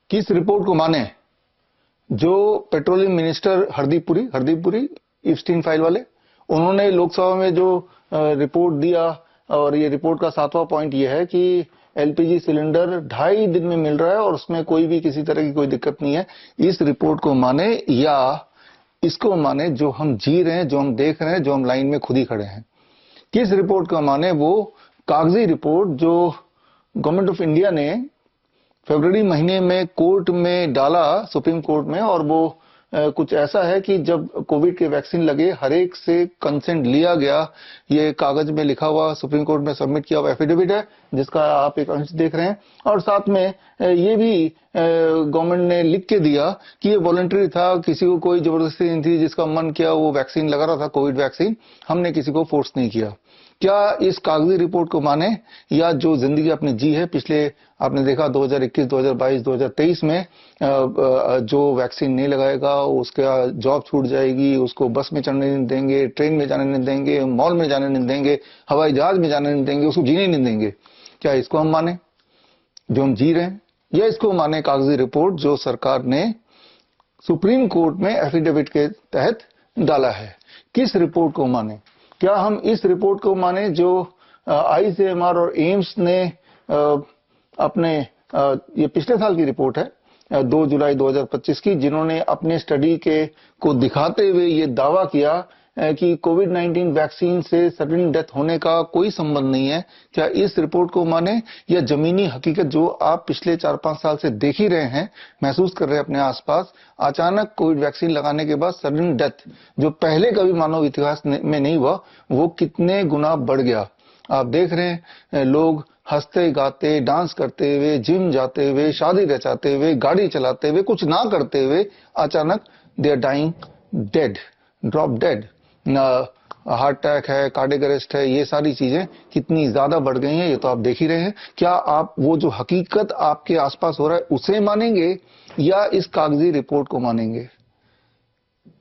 किस रिपोर्ट को माने? जो petroleum minister Hardeep Puri Epstein file वाले, उन्होंने लोकसभा में जो रिपोर्ट दिया, और ये रिपोर्ट का 7वां पॉइंट ये है कि एलपीजी सिलेंडर 2.5 दिन में मिल रहा है और उसमें कोई भी किसी तरह की कोई दिक्कत नहीं है। इस रिपोर्ट को माने या इसको माने जो हम जी रहे हैं, जो हम देख रहे हैं, जो हम लाइन में खुद ही खड़े हैं? किस रिपोर्ट को माने? वो कागजी रिपोर्ट जो गवर्नमेंट ऑफ इंडिया ने फरवरी महीने में कोर्ट में डाला, सुप्रीम कोर्ट में, और वो कुछ ऐसा है कि जब कोविड के वैक्सीन लगे हर एक से कंसेंट लिया गया। ये कागज में लिखा हुआ सुप्रीम कोर्ट में सबमिट किया हुआ एफिडेविट है, जिसका आप एक अंश देख रहे हैं। और साथ में ये भी गवर्नमेंट ने लिख के दिया कि ये वॉलंटरी था, किसी को कोई जबरदस्ती नहीं थी, जिसका मन किया वो वैक्सीन लगा रहा था, कोविड वैक्सीन। हमने किसी को फोर्स नहीं किया। क्या इस कागजी रिपोर्ट को माने, या जो जिंदगी आपने जी है पिछले, आपने देखा 2021, 2022, 2023 में जो वैक्सीन नहीं लगाएगा उसका जॉब छूट जाएगी, उसको बस में चढ़ने नहीं देंगे, ट्रेन में जाने नहीं देंगे, मॉल में जाने नहीं देंगे, हवाई जहाज में जाने नहीं देंगे, उसको जीने नहीं देंगे। क्या इसको हम माने जो हम जी रहे हैं, या इसको माने कागजी रिपोर्ट जो सरकार ने सुप्रीम कोर्ट में एफिडेविट के तहत डाला है? किस रिपोर्ट को माने? क्या हम इस रिपोर्ट को माने जो आईसीएमआर और एम्स ने अपने, ये पिछले साल की रिपोर्ट है 2 जुलाई 2025 की, जिन्होंने अपने स्टडी के को दिखाते हुए ये दावा किया कि कोविड-19 वैक्सीन से सडन डेथ होने का कोई संबंध नहीं है? क्या इस रिपोर्ट को माने, या जमीनी हकीकत जो आप पिछले 4-5 साल से देख ही रहे हैं, महसूस कर रहे हैं अपने आसपास, अचानक कोविड वैक्सीन लगाने के बाद सडन डेथ जो पहले कभी मानव इतिहास में नहीं हुआ, वो कितने गुना बढ़ गया? आप देख रहे हैं लोग हंसते गाते डांस करते हुए, जिम जाते हुए, शादी रचाते हुए, गाड़ी चलाते हुए, कुछ ना करते हुए अचानक they are dying dead, drop dead. Heart attack है, कार्डियक अरेस्ट है, ये सारी चीजें कितनी ज्यादा बढ़ गई हैं, ये तो आप देख ही रहे हैं। क्या आप वो जो हकीकत आपके आसपास हो रहा है उसे मानेंगे, या इस कागजी रिपोर्ट को मानेंगे?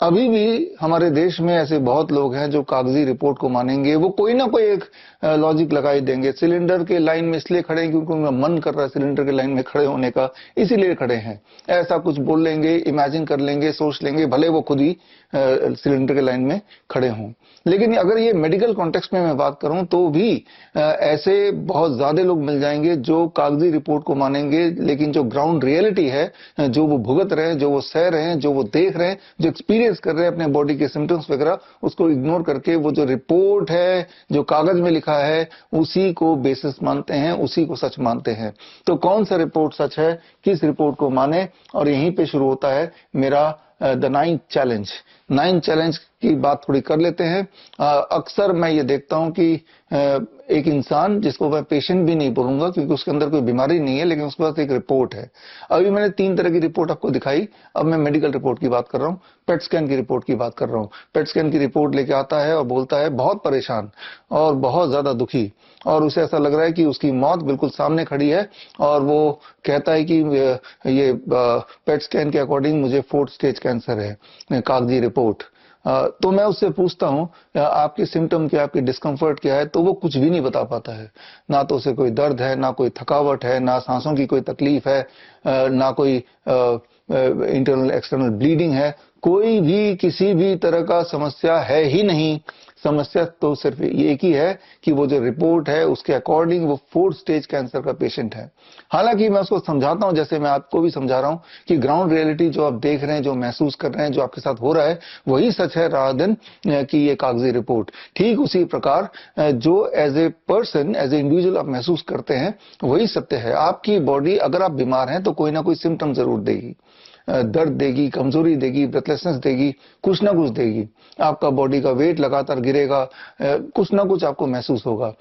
अभी भी हमारे देश में ऐसे बहुत लोग हैं जो कागजी रिपोर्ट को मानेंगे। वो कोई ना कोई एक लॉजिक लगाई देंगे। सिलेंडर के लाइन में इसलिए खड़े हैं क्योंकि उनका मन कर रहा है सिलेंडर के लाइन में खड़े होने का, इसीलिए खड़े हैं। ऐसा कुछ बोल लेंगे, इमेजिन कर लेंगे, सोच लेंगे, भले वो खुद ही सिलेंडर के लाइन में खड़े हों। लेकिन अगर ये मेडिकल कॉन्टेक्स्ट में मैं बात करूं तो भी ऐसे बहुत ज्यादा लोग मिल जाएंगे जो कागजी रिपोर्ट को मानेंगे, लेकिन जो ग्राउंड रियलिटी है, जो वो भुगत रहे हैं, जो वो सह रहे हैं, जो वो देख रहे हैं, जो एक्सपीरियंस कर रहे हैं अपने बॉडी के सिम्टम्स वगैरह, उसको इग्नोर करके वो जो रिपोर्ट है, जो कागज में लिखा है, उसी को बेसिस मानते हैं, उसी को सच मानते हैं। तो कौन सा रिपोर्ट सच है, किस रिपोर्ट को माने? और यहीं पे शुरू होता है मेरा the 9th challenge. 9th challenge की बात थोड़ी कर लेते हैं। अक्सर मैं ये देखता हूं कि एक इंसान, जिसको मैं पेशेंट भी नहीं बोलूंगा क्योंकि उसके अंदर कोई बीमारी नहीं है, लेकिन उसके पास एक रिपोर्ट है। अभी मैंने 3 तरह की रिपोर्ट आपको दिखाई, अब मैं मेडिकल रिपोर्ट की बात कर रहा हूं, पेट स्कैन की रिपोर्ट की बात कर रहा हूं। पेट स्कैन की रिपोर्ट लेके आता है और बोलता है बहुत परेशान और बहुत ज्यादा दुखी, और उसे ऐसा लग रहा है कि उसकी मौत बिल्कुल सामने खड़ी है, और वो कहता है कि ये पेट स्कैन के अकॉर्डिंग मुझे 4th स्टेज कैंसर है, कागजी रिपोर्ट। तो मैं उससे पूछता हूं आपके सिम्टम क्या, आपकी डिस्कम्फर्ट क्या है, तो वो कुछ भी नहीं बता पाता है। ना तो उसे कोई दर्द है, ना कोई थकावट है, ना सांसों की कोई तकलीफ है, ना कोई इंटरनल एक्सटर्नल ब्लीडिंग है, कोई भी किसी भी तरह का समस्या है ही नहीं। समस्या तो सिर्फ ये एक ही है कि वो जो रिपोर्ट है उसके अकॉर्डिंग वो 4th स्टेज कैंसर का पेशेंट है। हालांकि मैं उसको समझाता हूं, जैसे मैं आपको भी समझा रहा हूं कि ग्राउंड रियलिटी जो आप देख रहे हैं, जो महसूस कर रहे हैं, जो आपके साथ हो रहा है, वही सच है रादर देन कि ये कागजी रिपोर्ट। ठीक उसी प्रकार जो as a person, as a individual आप महसूस करते हैं, वही सत्य है। आपकी बॉडी, अगर आप बीमार हैं तो कोई ना कोई सिम्टम जरूर देगी, दर्द देगी, कमजोरी देगी, ब्रेथलेसनेस देगी, कुछ ना कुछ देगी। आपका बॉडी का वेट लगातार गिरेगा, कुछ ना कुछ आपको महसूस होगा।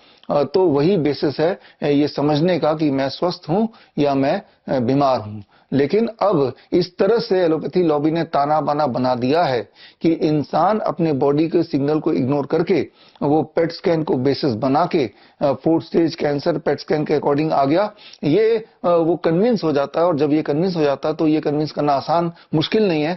तो वही बेसिस है ये समझने का कि मैं स्वस्थ हूं या मैं बीमार हूं। लेकिन अब इस तरह से एलोपैथी लॉबी ने ताना बाना बना दिया है कि इंसान अपने बॉडी के सिग्नल को इग्नोर करके वो पेट स्कैन को बेसिस बना के 4th stage cancer PET scan के अकॉर्डिंग आ गया, ये वो कन्विंस हो जाता है। और जब ये कन्विंस हो जाता है तो ये कन्विंस कन्विंस करना आसान मुश्किल नहीं है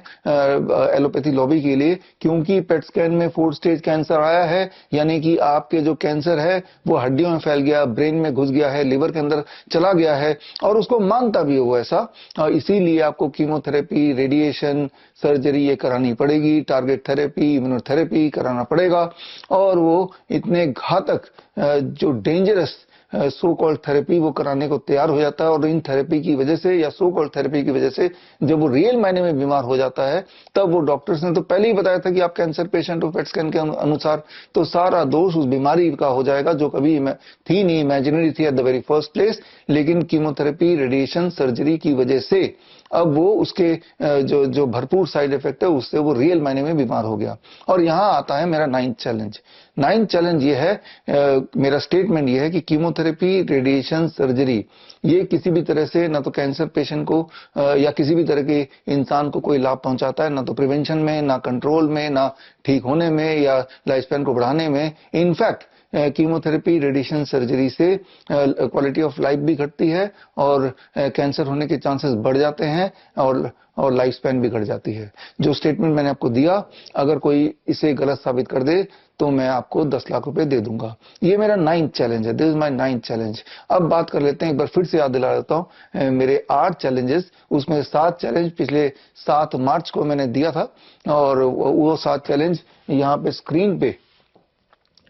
एलोपैथी लॉबी के लिए, क्योंकि पेट स्कैन में 4 स्टेज कैंसर आया है, यानी कि आपके जो कैंसर है वो हड्डियों में फैल गया, ब्रेन में घुस गया है, लिवर के अंदर चला गया है और उसको मांगता भी हो ऐसा। इसीलिए आपको कीमोथेरेपी, रेडिएशन, सर्जरी ये करानी पड़ेगी, टारगेट थेरेपी, इम्यूनोथेरेपी कराना पड़ेगा। और वो इतने घातक जो डेंजरस सो कॉल्ड थेरेपी वो कराने को तैयार हो जाता है। और इन थेरेपी की वजह से या सो कॉल्ड थेरेपी की वजह से जब वो रियल मायने में बीमार हो जाता है, तब वो डॉक्टर्स ने तो पहले ही बताया था कि आप कैंसर पेशेंट हो पेट स्कैन के अनुसार, तो सारा दोष उस बीमारी का हो जाएगा जो कभी थी नहीं, इमेजिनरी थी at the very first place. लेकिन कीमोथेरेपी, रेडिएशन, सर्जरी की वजह से अब वो उसके जो भरपूर साइड इफेक्ट है उससे वो रियल मायने में बीमार हो गया। और यहां आता है मेरा 9th चैलेंज। 9th चैलेंज ये है, मेरा स्टेटमेंट ये है कि कीमोथेरेपी, रेडिएशन, सर्जरी ये किसी भी तरह से ना तो कैंसर पेशेंट को या किसी भी तरह के इंसान को कोई लाभ पहुंचाता है, ना तो प्रिवेंशन में, ना कंट्रोल में, ना ठीक होने में या लाइफ स्पैन को बढ़ाने में। इनफैक्ट कीमोथेरेपी, रेडिएशन, सर्जरी से क्वालिटी ऑफ लाइफ भी घटती है और कैंसर होने के चांसेस बढ़ जाते हैं और लाइफ स्पैन भी घट जाती है। जो स्टेटमेंट मैंने आपको दिया, अगर कोई इसे गलत साबित कर दे तो मैं आपको 10 लाख रुपए दे दूंगा। ये मेरा 9th चैलेंज है, this is my 9th challenge. अब बात कर लेते हैं, एक बार फिर से याद दिला देता हूं मेरे 8 चैलेंजेस, उसमें 7 चैलेंज पिछले 7 मार्च को मैंने दिया था और वो 7 चैलेंज यहाँ पे स्क्रीन पे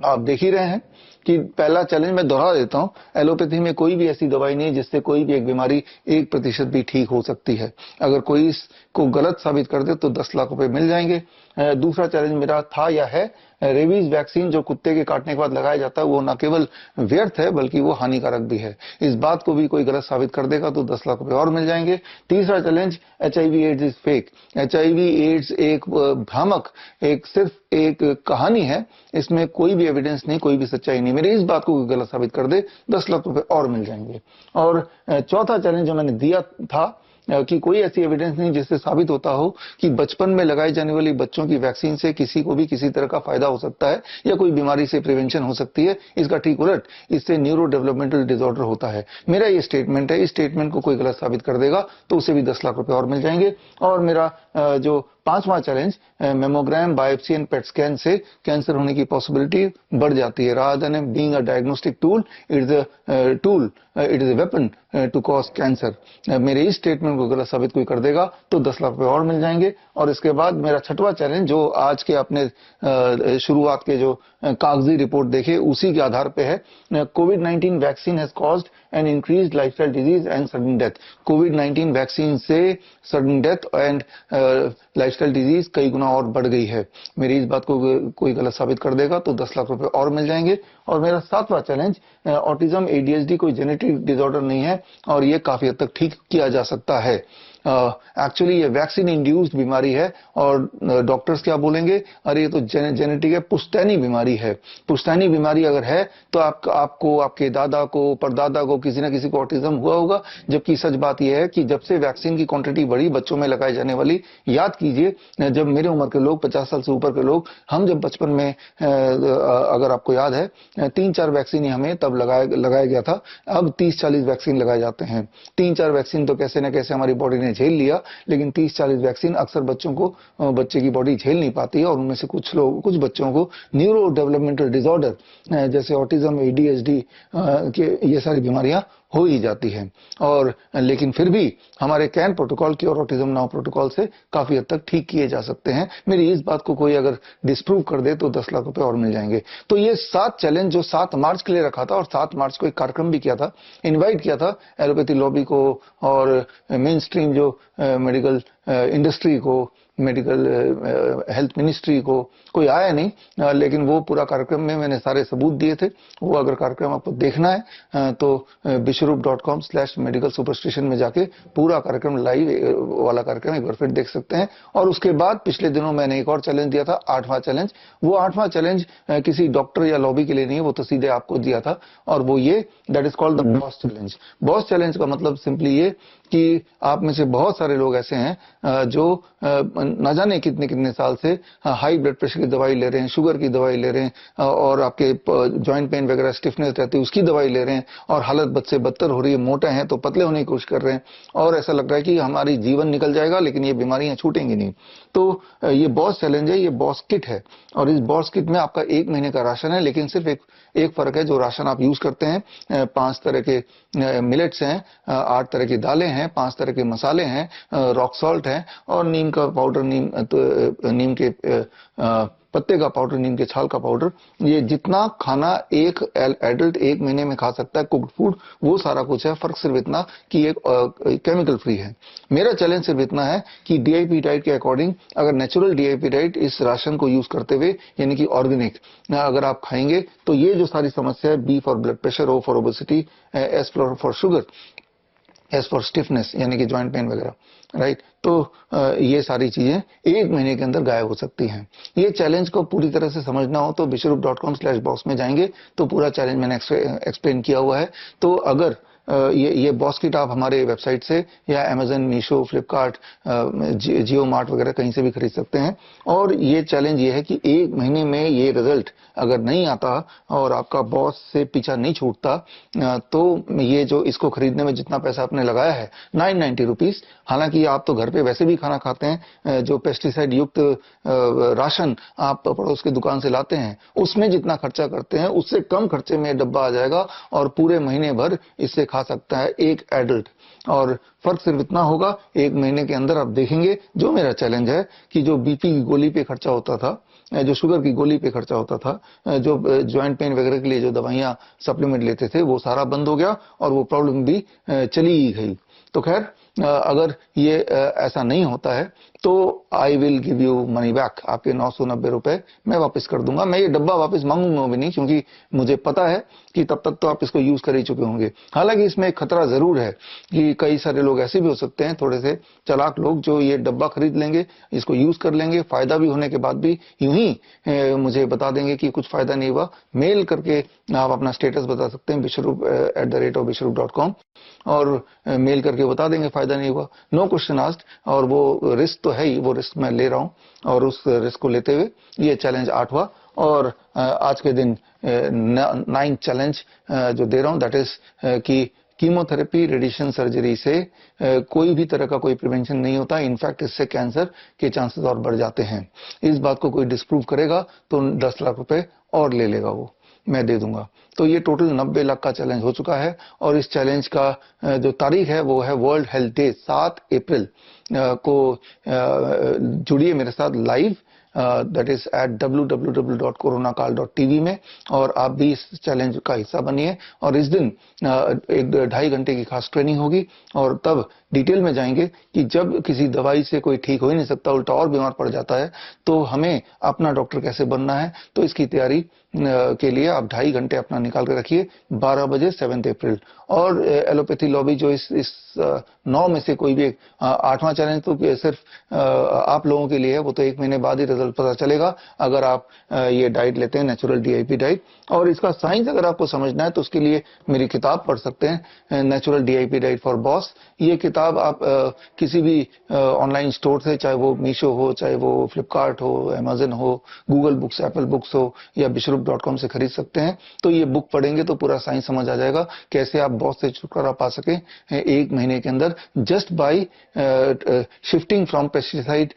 आप देख ही रहे हैं। कि पहला चैलेंज मैं दोहरा देता हूं, एलोपैथी में कोई भी ऐसी दवाई नहीं है जिससे कोई भी एक बीमारी 1% भी ठीक हो सकती है। अगर कोई इसको गलत साबित कर दे तो 10 लाख रुपए मिल जाएंगे। दूसरा चैलेंज मेरा था या है, रेबीज वैक्सीन जो कुत्ते के काटने के बाद लगाया जाता है वो न केवल व्यर्थ है बल्कि वो हानिकारक भी है। इस बात को भी कोई गलत साबित कर देगा तो 10 लाख रुपए और मिल जाएंगे। तीसरा challenge, HIV AIDS is fake. HIV AIDS एक भ्रामक, सिर्फ एक कहानी है, इसमें कोई भी एविडेंस नहीं, कोई भी सच्चाई नहीं। मेरे इस बात को कोई गलत साबित कर दे 10 लाख रुपए और मिल जाएंगे। और चौथा चैलेंज जो मैंने दिया था कि कोई ऐसी एविडेंस नहीं जिससे साबित होता हो कि बचपन में लगाई जाने वाली बच्चों की वैक्सीन से किसी को भी किसी तरह का फायदा हो सकता है या कोई बीमारी से प्रिवेंशन हो सकती है। इसका ठीक उलट, इससे न्यूरो डेवलपमेंटल डिसऑर्डर होता है। मेरा ये स्टेटमेंट है, इस स्टेटमेंट को कोई गलत साबित कर देगा तो उसे भी 10 लाख रुपए और मिल जाएंगे। और मेरा जो 5वां challenge, mammogram, biopsy and PET scan से कैंसर होने की पॉसिबिलिटी बढ़ जाती है। Rather than being a diagnostic tool, it is a weapon to cause cancer. मेरे इस स्टेटमेंट को गलत साबित कोई कर देगा तो 10 लाख रुपए और मिल जाएंगे। और इसके बाद मेरा 6वां चैलेंज, जो आज के अपने शुरुआत के जो कागजी रिपोर्ट देखे उसी के आधार पे है, कोविड-19 vaccine has caused an increased lifestyle disease and sudden death. कोविड-19 वैक्सीन से sudden death and lifestyle disease कई गुना और बढ़ गई है। मेरी इस बात को कोई गलत साबित कर देगा तो 10 लाख रुपए और मिल जाएंगे। और मेरा 7वां चैलेंज, ऑटिज्म, ADHD कोई जेनेटिक डिसऑर्डर नहीं है और ये काफी हद तक ठीक किया जा सकता है। एक्चुअली ये वैक्सीन इंड्यूस्ड बीमारी है और डॉक्टर्स क्या बोलेंगे, अरे ये तो जेनेटिक है, पुश्तैनी बीमारी है। पुश्तैनी बीमारी अगर है तो आपको, आपके दादा को, परदादा को, किसी न किसी को ऑटिज्म हुआ होगा। जबकि सच बात यह है कि जब से वैक्सीन की क्वांटिटी बढ़ी बच्चों में लगाई जाने वाली, याद कीजिए जब मेरे उम्र के लोग, 50 साल से ऊपर के लोग, हम जब बचपन में, अगर आपको याद है, 3-4 वैक्सीन ही हमें तब लगाया गया था। अब 30-40 वैक्सीन लगाए जाते हैं। 3-4 वैक्सीन तो कैसे न कैसे हमारी बॉडी ने झेल लिया, लेकिन 30-40 वैक्सीन अक्सर बच्चे की बॉडी झेल नहीं पाती है और उनमें से कुछ बच्चों को न्यूरो डेवलपमेंटल डिसऑर्डर जैसे ऑटिज्म, ADHD के ये सारी बीमारियां हो ही जाती हैं। और लेकिन फिर भी हमारे कैन प्रोटोकॉल की और ऑटिज्म नाउ प्रोटोकॉल से काफी हद तक ठीक किए जा सकते हैं। मेरी इस बात को कोई अगर डिस्प्रूव कर दे तो 10 लाख रुपए और मिल जाएंगे। तो ये 7 चैलेंज जो 7 मार्च के लिए रखा था, और 7 मार्च को एक कार्यक्रम भी किया था, इनवाइट किया था एलोपैथी लॉबी को और मेन स्ट्रीम जो मेडिकल इंडस्ट्री को, मेडिकल हेल्थ मिनिस्ट्री को, कोई आया नहीं, लेकिन वो पूरा कार्यक्रम में मैंने सारे सबूत दिए थे। वो अगर कार्यक्रम आपको देखना है तो bishrup.com/medical superstition में जाके पूरा कार्यक्रम, लाइव वाला कार्यक्रम एक बार फिर देख सकते हैं। और उसके बाद पिछले दिनों मैंने एक और चैलेंज दिया था, 8वां चैलेंज। वो 8वां चैलेंज किसी डॉक्टर या लॉबी के लिए नहीं है, वो तो सीधे आपको दिया था, और वो ये, that is called the boss challenge. Boss challenge का मतलब सिंपली ये कि आप में से बहुत सारे लोग ऐसे हैं जो न जाने कितने कितने साल से हाई ब्लड प्रेशर की दवाई ले रहे हैं, शुगर की दवाई ले रहे हैं और आपके जॉइंट पेन वगैरह स्टिफनेस रहती है उसकी दवाई ले रहे हैं और हालत बद से बदतर हो रही है, मोटे हैं तो पतले होने की कोशिश कर रहे हैं और ऐसा लग रहा है कि हमारी जीवन निकल जाएगा लेकिन ये बीमारियां छूटेंगी नहीं। तो ये बॉस चैलेंज है, ये बॉस किट है और इस बॉस किट में आपका 1 महीने का राशन है, लेकिन सिर्फ एक फर्क है, जो राशन आप यूज करते हैं 5 तरह के मिलेट्स हैं, 8 तरह की दालें हैं, 5 तरह के मसाले हैं, रॉक सॉल्ट है और नीम का पाउडर, नीम के पत्ते का पाउडर, नीम के छाल का पाउडर, ये जितना खाना एक एडल्ट 1 महीने में खा सकता है कुक्ड फूड, वो सारा कुछ है। फर्क सिर्फ इतना कि ये केमिकल फ्री है। मेरा चैलेंज सिर्फ इतना है कि डीआईपी डाइट के अकॉर्डिंग अगर नेचुरल डीआईपी डाइट इस राशन को यूज करते हुए यानी कि ऑर्गेनिक अगर आप खाएंगे तो ये जो सारी समस्या है, B for blood pressure, O for obesity, S for sugar, S for stiffness यानी कि जॉइंट पेन वगैरह, राइट, तो ये सारी चीजें 1 महीने के अंदर गायब हो सकती हैं। ये चैलेंज को पूरी तरह से समझना हो तो bishrup.com/box में जाएंगे तो पूरा चैलेंज मैंने एक्सप्लेन किया हुआ है। तो अगर ये बॉस किट आप हमारे वेबसाइट से या अमेजन, मीशो, फ्लिपकार्ट, जियो मार्ट वगैरह कहीं से भी खरीद सकते हैं। और ये चैलेंज ये है कि 1 महीने में ये रिजल्ट अगर नहीं आता और आपका बॉस से पीछा नहीं छूटता तो ये जो इसको खरीदने में जितना पैसा आपने लगाया है 990 रुपीज, हालांकि आप तो घर पे वैसे भी खाना खाते हैं, जो पेस्टिसाइड युक्त राशन आप पड़ोस की दुकान से लाते हैं उसमें जितना खर्चा करते हैं उससे कम खर्चे में डब्बा आ जाएगा और पूरे महीने भर इससे खा सकता है एक एडल्ट। और फर्क सिर्फ इतना होगा, 1 महीने के अंदर आप देखेंगे, जो मेरा चैलेंज है कि जो बीपी की गोली पे खर्चा होता था, जो शुगर की गोली पे खर्चा होता था, जो ज्वाइंट पेन वगैरह के लिए जो दवाइयां सप्लीमेंट लेते थे, वो सारा बंद हो गया और वो प्रॉब्लम भी चली ही गई। तो खैर अगर ये ऐसा नहीं होता है तो I will give you money back, आपके 990 रुपए मैं वापस कर दूंगा। मैं ये डब्बा वापस मांगूंगा भी नहीं, क्योंकि मुझे पता है कि तब तक तो आप इसको यूज कर ही चुके होंगे। हालांकि इसमें एक खतरा जरूर है कि कई सारे लोग ऐसे भी हो सकते हैं, थोड़े से चालाक लोग, जो ये डब्बा खरीद लेंगे, इसको यूज कर लेंगे, फायदा भी होने के बाद भी यूं ही मुझे बता देंगे कि कुछ फायदा नहीं हुआ। मेल करके आप अपना स्टेटस बता सकते हैं bishrup@bishrup.com और मेल करके बता देंगे फायदा नहीं हुआ, नो क्वेश्चन आस्क्ड। और वो रिस्क तो है ही, वो रिस्क मैं ले रहा हूं और उस रिस्क को लेते हुए ये चैलेंज 8वां और आज के दिन 9th चैलेंज जो दे रहा हूं, दैट इज कि कीमोथेरेपी, रेडिएशन सर्जरी से कोई भी तरह का कोई प्रिवेंशन नहीं होता, इनफैक्ट इससे कैंसर के चांसेस और बढ़ जाते हैं। इस बात को कोई डिस्प्रूव करेगा तो 10 लाख रुपए और ले लेगा, वो मैं दे दूंगा। तो ये टोटल 90 लाख का चैलेंज हो चुका है और इस चैलेंज का जो तारीख है वो है वर्ल्ड हेल्थ डे 7 अप्रैल को। जुड़िए मेरे साथ live, that is eight www.coronakal.tv में, और आप भी इस चैलेंज का हिस्सा बनिए। और इस दिन 1-2.5 घंटे की खास ट्रेनिंग होगी और तब डिटेल में जाएंगे कि जब किसी दवाई से कोई ठीक हो ही नहीं सकता, उल्टा और बीमार पड़ जाता है, तो हमें अपना डॉक्टर कैसे बनना है। तो इसकी तैयारी के लिए आप 2.5 घंटे अपना निकाल कर रखिए, 12 बजे 7 अप्रैल। और एलोपैथी लॉबी जो इस 9 में से कोई भी 8वां चैलेंज तो सिर्फ आप लोगों के लिए है, वो तो 1 महीने बाद ही रिजल्ट पता चलेगा अगर आप ये डाइट लेते हैं, नेचुरल डीआईपी डाइट। और इसका साइंस अगर आपको समझना है तो उसके लिए मेरी किताब पढ़ सकते हैं, natural DIP diet for boss. ये किताब आप किसी भी ऑनलाइन स्टोर से, चाहे वो मीशो हो, चाहे वो फ्लिपकार्ट हो, अमेजन हो, गूगल बुक्स, एप्पल बुक्स हो या bishrup.com से खरीद सकते हैं। तो ये बुक पढ़ेंगे तो पूरा साइंस समझ आ जाएगा, कैसे आप बॉस से छुटकारा पा सके 1 महीने के अंदर, just by shifting from pesticide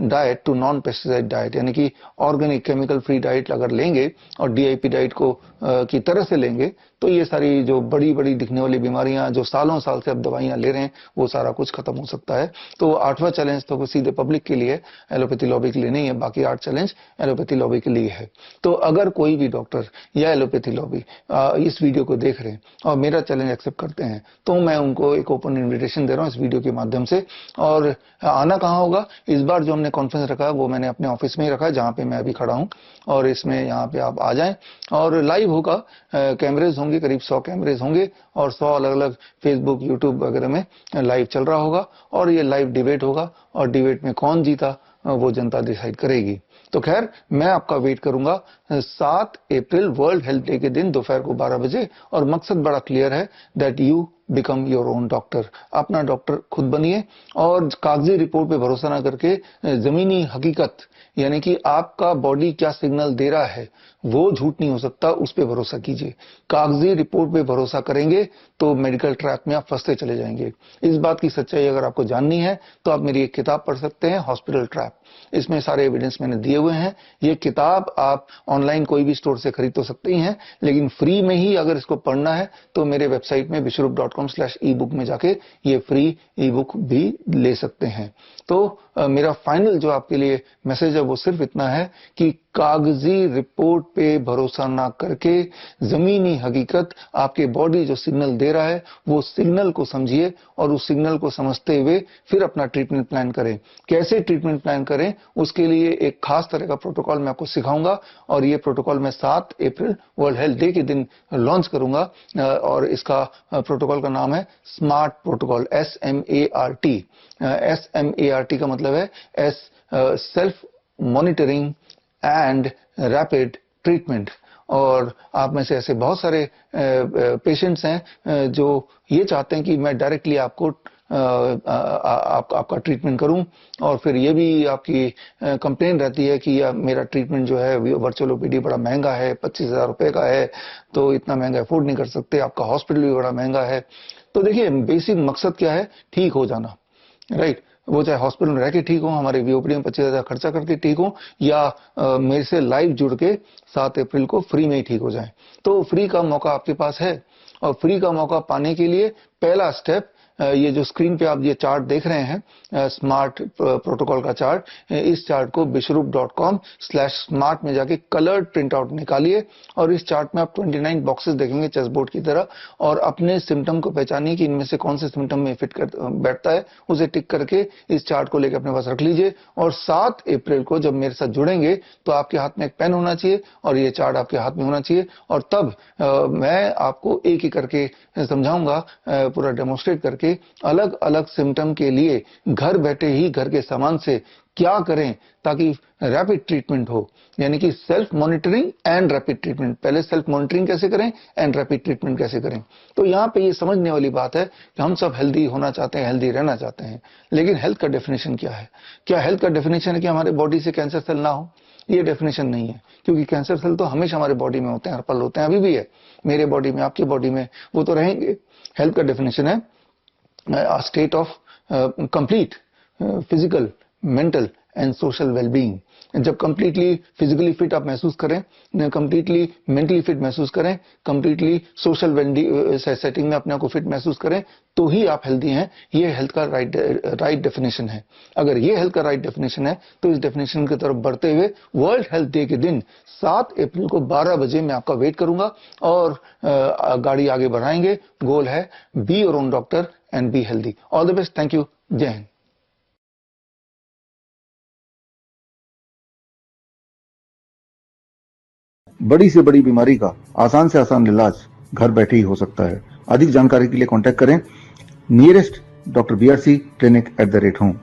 diet to non pesticide diet, यानी कि ऑर्गेनिक केमिकल फ्री डाइट अगर लेंगे और डीआईपी डाइट को की तरह से लेंगे तो ये सारी जो बड़ी बड़ी दिखने वाली बीमारियां जो सालों साल से अब दवाइयां ले रहे हैं वो सारा कुछ खत्म हो सकता है। तो 8वां चैलेंज तो सीधे पब्लिक के लिए, एलोपैथी लॉबी के लिए नहीं है, बाकी 8 चैलेंज एलोपैथी लॉबी के लिए है। तो अगर कोई भी डॉक्टर या एलोपैथी लॉबी इस वीडियो को देख रहे हैं और मेरा चैलेंज एक्सेप्ट करते हैं तो मैं उनको एक ओपन इन्विटेशन दे रहा हूं इस वीडियो के माध्यम से। और आना कहां होगा, इस बार जो हमने कॉन्फ्रेंस रखा है वो मैंने अपने ऑफिस में ही रखा है, जहां पे मैं अभी खड़ा हूं, और इसमें यहाँ पे आप आ जाएं और लाइव होगा। कैमरेज होंगे, करीब 100 कैमरेज होंगे और 100 अलग अलग फेसबुक, यूट्यूब वगैरह में लाइव चल रहा होगा और ये लाइव डिबेट होगा और डिबेट में कौन जीता वो जनता डिसाइड करेगी। तो खैर मैं आपका वेट करूंगा 7 अप्रैल वर्ल्ड हेल्थ डे के दिन दोपहर को 12 बजे। और मकसद बड़ा क्लियर है, that you become your own doctor. अपना डॉक्टर खुद बनिए और कागजी रिपोर्ट पे भरोसा ना करके जमीनी हकीकत यानी कि आपका बॉडी क्या सिग्नल दे रहा है वो झूठ नहीं हो सकता, उस पे भरोसा कीजिए। कागजी रिपोर्ट पे भरोसा करेंगे तो मेडिकल ट्रैक में आप फंसते चले जाएंगे। इस बात की सच्चाई अगर आपको जाननी है तो आप मेरी एक किताब पढ़ सकते हैं, हॉस्पिटल ट्रैप। इसमें सारे एविडेंस मैंने दिए हुए हैं। ये किताब आप ऑनलाइन कोई भी स्टोर से खरीद तो सकते ही हैं, लेकिन फ्री में ही अगर इसको पढ़ना है तो मेरे वेबसाइट में vishwarup.com/ebook में जाके ये फ्री ई बुक भी ले सकते हैं। तो मेरा फाइनल जो आपके लिए मैसेज है वो सिर्फ इतना है कि कागजी रिपोर्ट पे भरोसा ना करके जमीनी हकीकत आपके बॉडी जो सिग्नल दे रहा है वो सिग्नल को समझिए और उस सिग्नल को समझते हुए फिर अपना ट्रीटमेंट प्लान करें। कैसे ट्रीटमेंट प्लान करें उसके लिए एक खास तरह का प्रोटोकॉल मैं आपको सिखाऊंगा और ये प्रोटोकॉल मैं 7 अप्रैल वर्ल्ड हेल्थ डे के दिन लॉन्च करूंगा और इसका प्रोटोकॉल का नाम है स्मार्ट प्रोटोकॉल, SMART। SMART का मतलब है self monitoring and rapid treatment. और आप में से ऐसे बहुत सारे पेशेंट्स हैं जो ये चाहते हैं कि मैं डायरेक्टली आपको आपका ट्रीटमेंट करूं और फिर ये भी आपकी कंप्लेन रहती है कि मेरा ट्रीटमेंट जो है वर्चुअल ओपीडी बड़ा महंगा है, 25,000 रुपए का है, तो इतना महंगा अफोर्ड नहीं कर सकते, आपका हॉस्पिटल भी बड़ा महंगा है। तो देखिए बेसिक मकसद क्या है, ठीक हो जाना, राइट। वो चाहे हॉस्पिटल में रह के ठीक हो, हमारे वीओपीडी में 25,000 खर्चा करके ठीक हो, या मेरे से लाइव जुड़ के 7 अप्रैल को फ्री में ही ठीक हो जाए। तो फ्री का मौका आपके पास है और फ्री का मौका पाने के लिए पहला स्टेप ये जो स्क्रीन पे आप ये चार्ट देख रहे हैं, स्मार्ट प्रोटोकॉल का चार्ट, इस चार्ट को vishwarup.com/smart में जाके कलर्ड प्रिंट आउट निकालिए और इस चार्ट में आप 29 बॉक्सेस देखेंगे चेस बोर्ड की तरह, और अपने सिम्टम को पहचानिए कि इनमें से कौन से सिम्टम में फिट कर बैठता है, उसे टिक करके इस चार्ट को लेकर अपने पास रख लीजिए। और 7 अप्रैल को जब मेरे साथ जुड़ेंगे तो आपके हाथ में एक पेन होना चाहिए और ये चार्ट आपके हाथ में होना चाहिए, और तब मैं आपको एक एक करके समझाऊंगा, पूरा डेमोन्स्ट्रेट करके अलग अलग सिम्टम के लिए घर बैठे ही घर के सामान से क्या करें ताकि रैपिड ट्रीटमेंट हो, यानी कि self monitoring and rapid treatment. पहले सेल्फ मॉनिटरिंग कैसे करें एंड रैपिड ट्रीटमेंट कैसे करें। तो यहां पे ये समझने वाली बात है कि हम सब हेल्दी होना चाहते हैं, हेल्दी रहना चाहते हैं, लेकिन हेल्थ का डेफिनेशन क्या है? क्या हेल्थ का डेफिनेशन है कि हमारे बॉडी से कैंसर सेल ना हो? ये डेफिनेशन नहीं है, क्योंकि कैंसर सेल तो हमेशा हमारे बॉडी में होते हैं, हर पल होते हैं, अभी भी है मेरे बॉडी में, आपकी बॉडी में, वो तो रहेंगे। हेल्थ का डेफिनेशन है a state of complete physical, mental and social well-being। जब कंप्लीटली फिजिकली फिट आप महसूस करें, कंप्लीटली मेंटली फिट महसूस करें, कंप्लीटली सोशल सेटिंग में अपने आप को फिट महसूस करें, तो ही आप हेल्दी हैं। ये हेल्थ का राइट डेफिनेशन है। अगर ये हेल्थ का राइट डेफिनेशन है तो इस डेफिनेशन की तरफ बढ़ते हुए वर्ल्ड हेल्थ डे के दिन 7 अप्रैल को 12 बजे मैं आपका वेट करूंगा और गाड़ी आगे बढ़ाएंगे। गोल है be your own doctor and be healthy. All the best, thank you, जय हिंद। बड़ी से बड़ी बीमारी का आसान से आसान इलाज घर बैठे ही हो सकता है। अधिक जानकारी के लिए कांटेक्ट करें नियरेस्ट डॉक्टर BRC clinic@home।